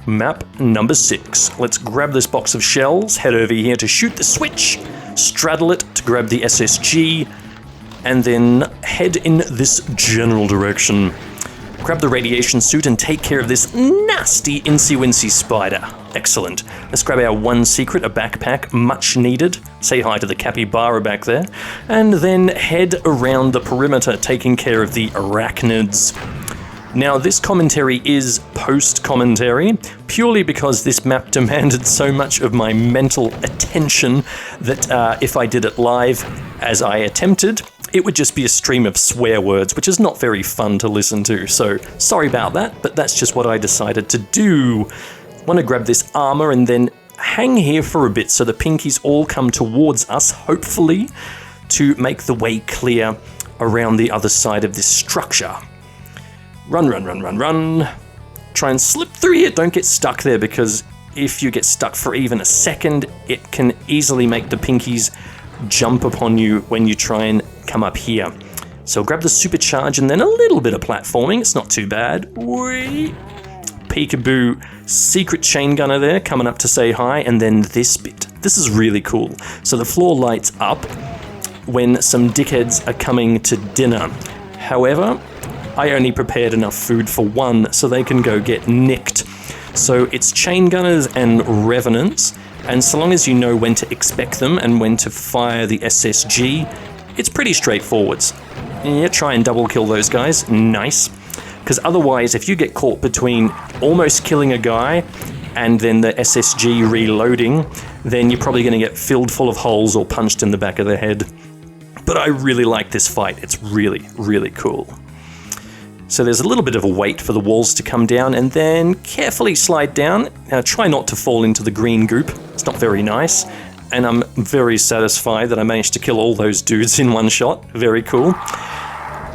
Map number 6. Let's grab this box of shells, head over here to shoot the switch, straddle it to grab the SSG, and then head in this general direction. Grab the radiation suit and take care of this nasty incy-wincy spider. Excellent. Let's grab our one secret, a backpack, much needed. Say hi to the capybara back there. And then head around the perimeter, taking care of the arachnids. Now, this commentary is post-commentary, purely because this map demanded so much of my mental attention that if I did it live, as I attempted, it would just be a stream of swear words, which is not very fun to listen to. So, sorry about that, but that's just what I decided to do. Want to grab this armor and then hang here for a bit so the pinkies all come towards us, hopefully, to make the way clear around the other side of this structure. Run, run, run, run, run. Try and slip through here. Don't get stuck there, because if you get stuck for even a second, it can easily make the pinkies jump upon you when you try and come up here. So grab the supercharge and then a little bit of platforming. It's not too bad. Whee! Peekaboo, secret chain gunner there coming up to say hi, and then this bit. This is really cool. So the floor lights up when some dickheads are coming to dinner. However, I only prepared enough food for one, so they can go get nicked. So it's chain gunners and revenants, and so long as you know when to expect them and when to fire the SSG, it's pretty straightforward. Yeah, try and double kill those guys. Nice. Because otherwise, if you get caught between almost killing a guy and then the SSG reloading, then you're probably going to get filled full of holes or punched in the back of the head. But I really like this fight. It's really, really cool. So there's a little bit of a wait for the walls to come down and then carefully slide down. Now try not to fall into the green goop. It's not very nice. And I'm very satisfied that I managed to kill all those dudes in one shot. Very cool.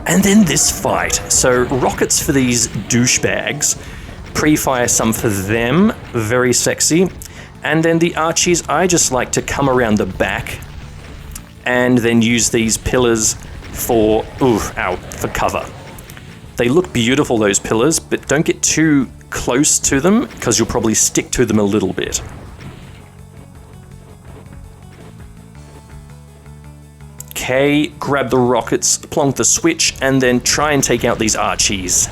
And then this fight. So rockets for these douchebags. Pre-fire some for them. Very sexy. And then the Archies, I just like to come around the back and then use these pillars for, for cover. They look beautiful, those pillars, but don't get too close to them because you'll probably stick to them a little bit. Okay, grab the rockets, plonk the switch, and then try and take out these Archies.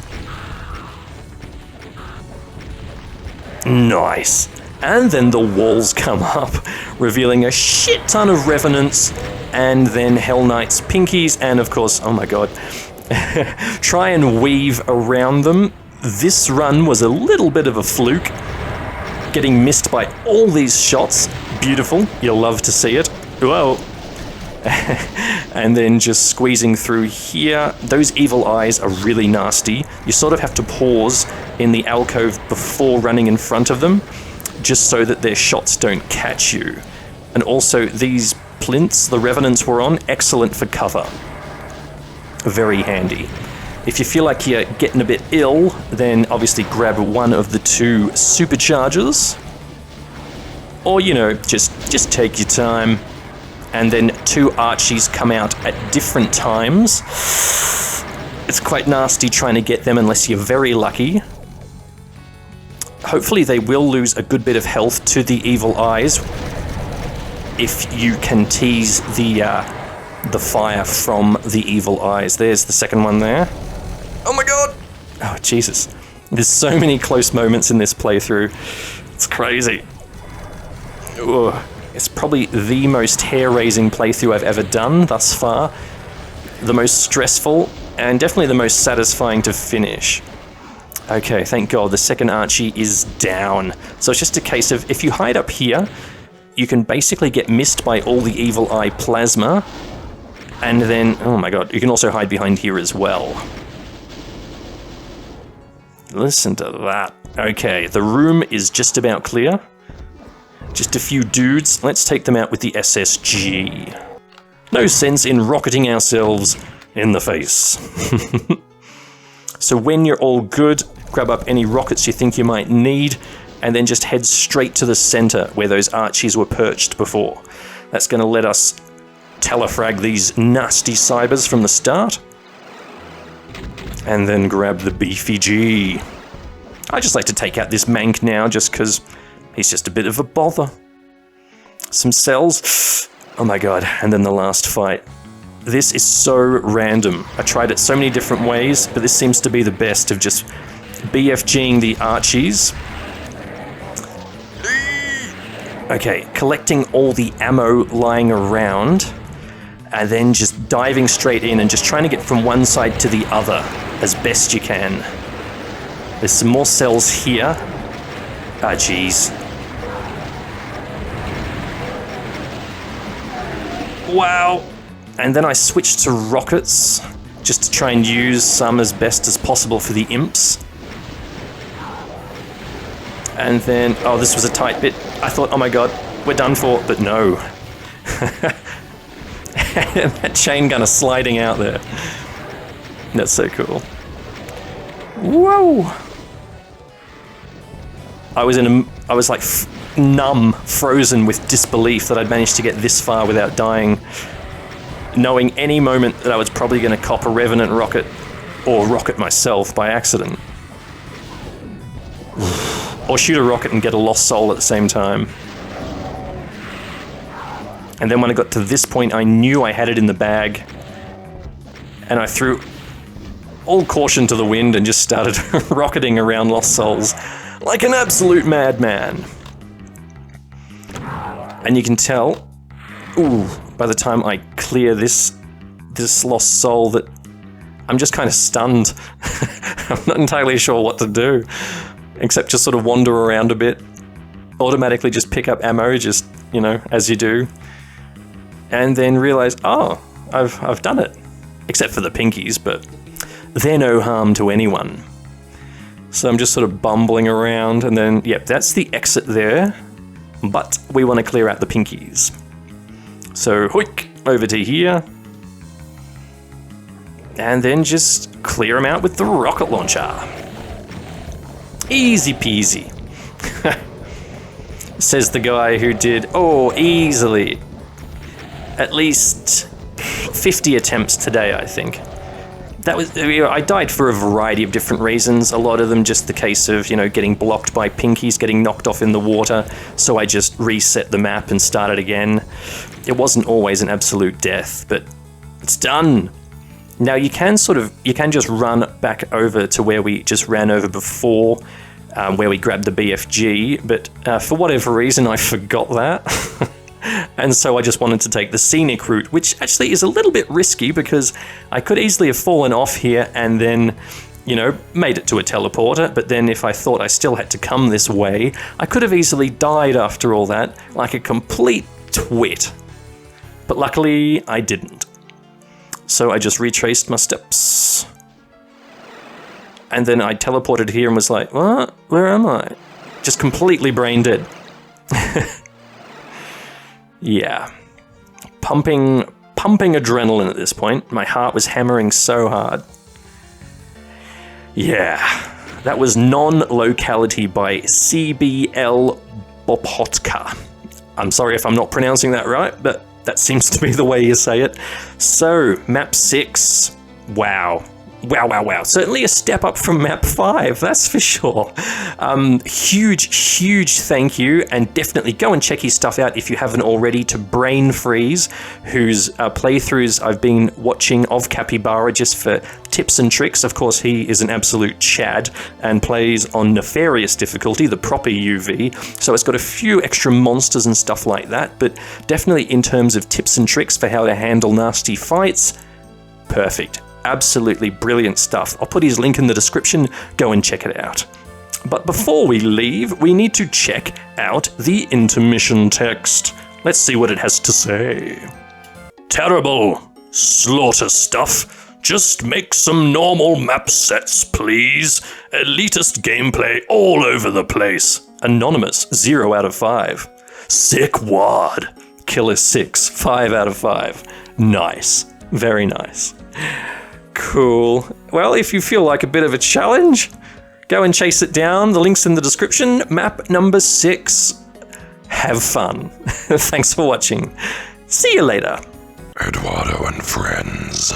Nice. And then the walls come up, revealing a shit ton of revenants, and then Hell Knights, pinkies, and of course, oh my god, try and weave around them. This run was a little bit of a fluke, getting missed by all these shots. Beautiful, you'll love to see it. Whoa. And then just squeezing through here. Those evil eyes are really nasty. You sort of have to pause in the alcove before running in front of them, just so that their shots don't catch you. And also these plinths the revenants were on, excellent for cover. Very handy. If you feel like you're getting a bit ill, then obviously grab one of the two superchargers. Or, you know, just take your time. And then two Archies come out at different times. It's quite nasty trying to get them unless you're very lucky. Hopefully they will lose a good bit of health to the evil eyes if you can tease the fire from the evil eyes. There's the second one there. Oh my god! Oh, Jesus. There's so many close moments in this playthrough. It's crazy. Ugh. It's probably the most hair-raising playthrough I've ever done thus far. The most stressful, and definitely the most satisfying to finish. Okay, thank god, the second Archie is down. So it's just a case of, if you hide up here, you can basically get missed by all the evil eye plasma, and then, oh my god, you can also hide behind here as well. Listen to that. Okay, the room is just about clear. Just a few dudes. Let's take them out with the SSG. No sense in rocketing ourselves in the face. So when you're all good, grab up any rockets you think you might need, and then just head straight to the center where those Archies were perched before. That's going to let us telefrag these nasty cybers from the start. And then grab the beefy G. I just like to take out this mank now just because he's just a bit of a bother. Some cells. Oh my god, and then the last fight. This is so random. I tried it so many different ways, but this seems to be the best of just BFGing the Archies. Okay, collecting all the ammo lying around, and then just diving straight in and just trying to get from one side to the other as best you can. There's some more cells here. Ah, jeez. Wow. And then I switched to rockets, just to try and use some as best as possible for the imps. And then, oh, this was a tight bit. I thought, oh my god, we're done for, but no. That chain gunner sliding out there. That's so cool. Whoa! I was like numb, frozen with disbelief that I'd managed to get this far without dying, knowing any moment that I was probably going to cop a Revenant rocket or rocket myself by accident. Or shoot a rocket and get a lost soul at the same time. And then when I got to this point, I knew I had it in the bag. And I threw all caution to the wind and just started rocketing around lost souls like an absolute madman. And you can tell, ooh, by the time I clear this lost soul, that I'm just kind of stunned. I'm not entirely sure what to do, except just sort of wander around a bit, automatically just pick up ammo, just, you know, as you do, and then realize, oh, I've done it. Except for the pinkies, but they're no harm to anyone. So I'm just sort of bumbling around, and then, yep, that's the exit there, but we want to clear out the pinkies. So, hoik, over to here, and then just clear them out with the rocket launcher. Easy peasy. Says the guy who did, oh, easily, at least 50 attempts today, I think. That was, I died for a variety of different reasons, a lot of them just the case of, you know, getting blocked by pinkies, getting knocked off in the water, so I just reset the map and started again. It wasn't always an absolute death, but it's done. Now you can just run back over to where we just ran over before, where we grabbed the BFG, but for whatever reason I forgot that. And so I just wanted to take the scenic route, which actually is a little bit risky because I could easily have fallen off here and then, you know, made it to a teleporter, but then if I thought I still had to come this way, I could have easily died after all that, like a complete twit. But luckily, I didn't. So I just retraced my steps. And then I teleported here and was like, what? Where am I? Just completely brain dead. Yeah. Pumping adrenaline at this point. My heart was hammering so hard. Yeah. That was Non-Locality by CBL Bopotka. I'm sorry if I'm not pronouncing that right, but that seems to be the way you say it. So, Map 6. Wow. Wow. Certainly a step up from Map 5, that's for sure. Huge thank you, and definitely go and check his stuff out if you haven't already, to Brain Freeze, whose playthroughs I've been watching of Capybara just for tips and tricks. Of course, he is an absolute chad and plays on Nefarious difficulty, the proper UV, so it's got a few extra monsters and stuff like that, but definitely in terms of tips and tricks for how to handle nasty fights, perfect. Absolutely brilliant stuff. I'll put his link in the description, go and check it out. But before we leave, we need to check out the intermission text. Let's see what it has to say. Terrible slaughter stuff. Just make some normal map sets, please. Elitist gameplay all over the place. Anonymous, 0 out of 5. Sick WAD. Killer 6, 5 out of 5. Nice. Very nice. Cool. Well, if you feel like a bit of a challenge, go and chase it down. The link's in the description. Map number 6. Have fun. Thanks for watching. See you later. Eduardo and friends.